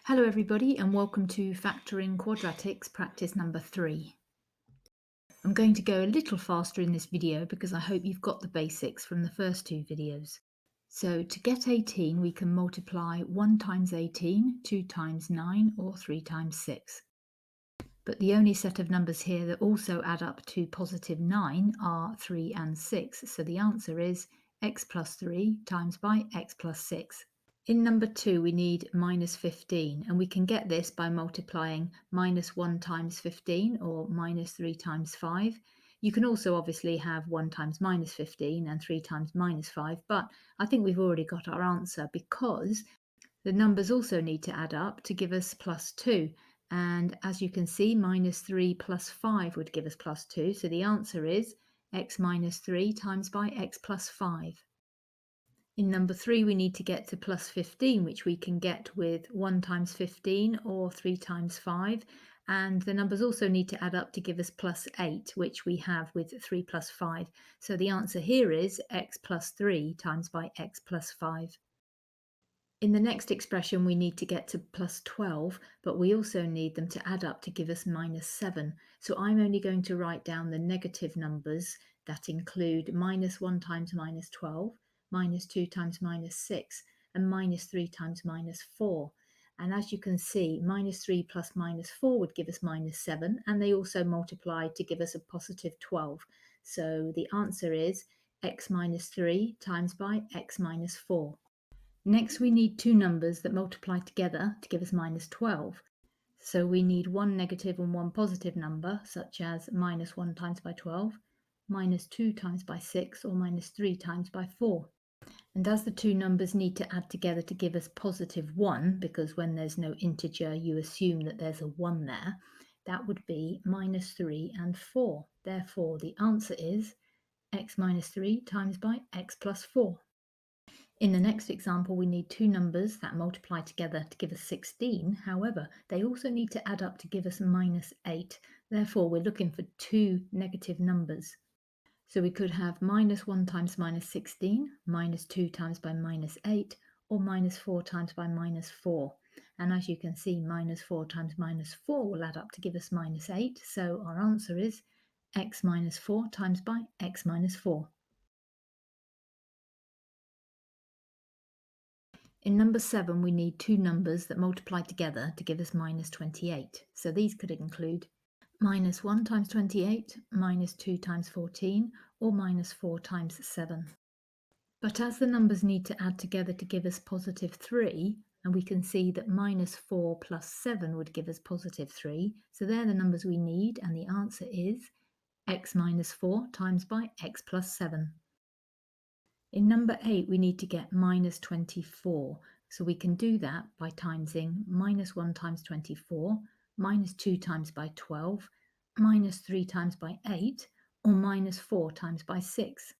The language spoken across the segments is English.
Hello everybody and welcome to Factoring Quadratics practice number 3. I'm going to go a little faster in this video because I hope you've got the basics from the first two videos. So to get 18 we can multiply 1 times 18, 2 times 9 or 3 times 6. But the only set of numbers here that also add up to positive 9 are 3 and 6. So the answer is x plus 3 times by x plus 6. In number 2 we need minus 15 and we can get this by multiplying minus 1 times 15 or minus 3 times 5. You can also obviously have 1 times minus 15 and 3 times minus 5, but I think we've already got our answer because the numbers also need to add up to give us plus 2. And as you can see, minus 3 plus 5 would give us plus 2. So the answer is x minus 3 times by x plus 5. In number 3, we need to get to plus 15, which we can get with 1 times 15 or 3 times 5. And the numbers also need to add up to give us plus 8, which we have with 3 plus 5. So the answer here is x plus 3 times by x plus 5. In the next expression, we need to get to plus 12, but we also need them to add up to give us minus 7. So I'm only going to write down the negative numbers that include minus 1 times minus 12, minus 2 times minus 6, and minus 3 times minus 4. And as you can see, minus 3 plus minus 4 would give us minus 7, and they also multiply to give us a positive 12. So the answer is x minus 3 times by x minus 4. Next, we need two numbers that multiply together to give us minus 12. So we need one negative and one positive number, such as minus 1 times by 12, minus 2 times by 6, or minus 3 times by 4. And as the two numbers need to add together to give us positive 1, because when there's no integer you assume that there's a 1 there, that would be minus 3 and 4. Therefore, the answer is x minus 3 times by x plus 4. In the next example, we need two numbers that multiply together to give us 16. However, they also need to add up to give us minus 8. Therefore, we're looking for two negative numbers. So we could have minus 1 times minus 16, minus 2 times by minus 8, or minus 4 times by minus 4. And as you can see, minus 4 times minus 4 will add up to give us minus 8. So our answer is x minus 4 times by x minus 4. In number 7, we need two numbers that multiply together to give us minus 28. So these could include minus 1 times 28, minus 2 times 14, or minus 4 times 7. But as the numbers need to add together to give us positive 3, and we can see that minus 4 plus 7 would give us positive 3, so they're the numbers we need, and the answer is x minus 4 times by x plus 7. In number 8, we need to get minus 24. So we can do that by timesing minus 1 times 24, minus 2 times by 12, minus 3 times by 8, or minus 4 times by 6.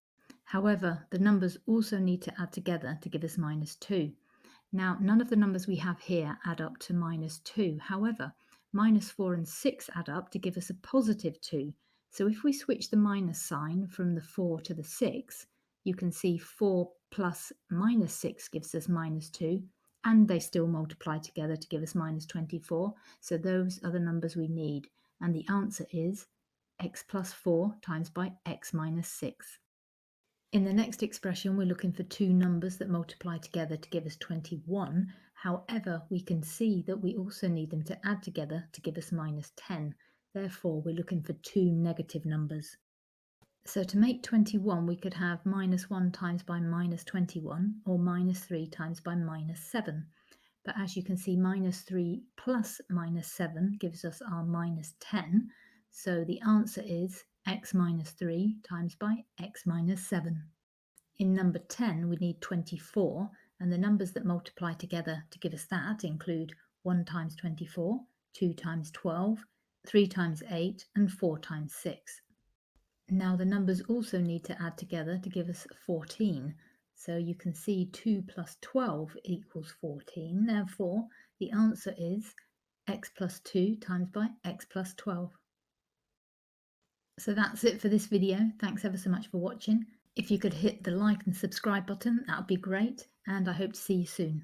However, the numbers also need to add together to give us minus 2. Now, none of the numbers we have here add up to minus 2. However, minus 4 and 6 add up to give us a positive 2. So if we switch the minus sign from the 4 to the 6, you can see 4 plus minus 6 gives us minus 2, and they still multiply together to give us minus 24. So those are the numbers we need, and the answer is x plus 4 times by x minus 6. In the next expression, we're looking for two numbers that multiply together to give us 21. However, we can see that we also need them to add together to give us minus 10. Therefore, we're looking for two negative numbers. So to make 21, we could have minus 1 times by minus 21, or minus 3 times by minus 7. But as you can see, minus 3 plus minus 7 gives us our minus 10. So the answer is x minus 3 times by x minus 7. In number 10, we need 24, and the numbers that multiply together to give us that include 1 times 24, 2 times 12, 3 times 8, and 4 times 6. Now the numbers also need to add together to give us 14. So you can see 2 plus 12 equals 14. Therefore, the answer is x plus 2 times by x plus 12. So that's it for this video. Thanks ever so much for watching. If you could hit the like and subscribe button, that would be great. And I hope to see you soon.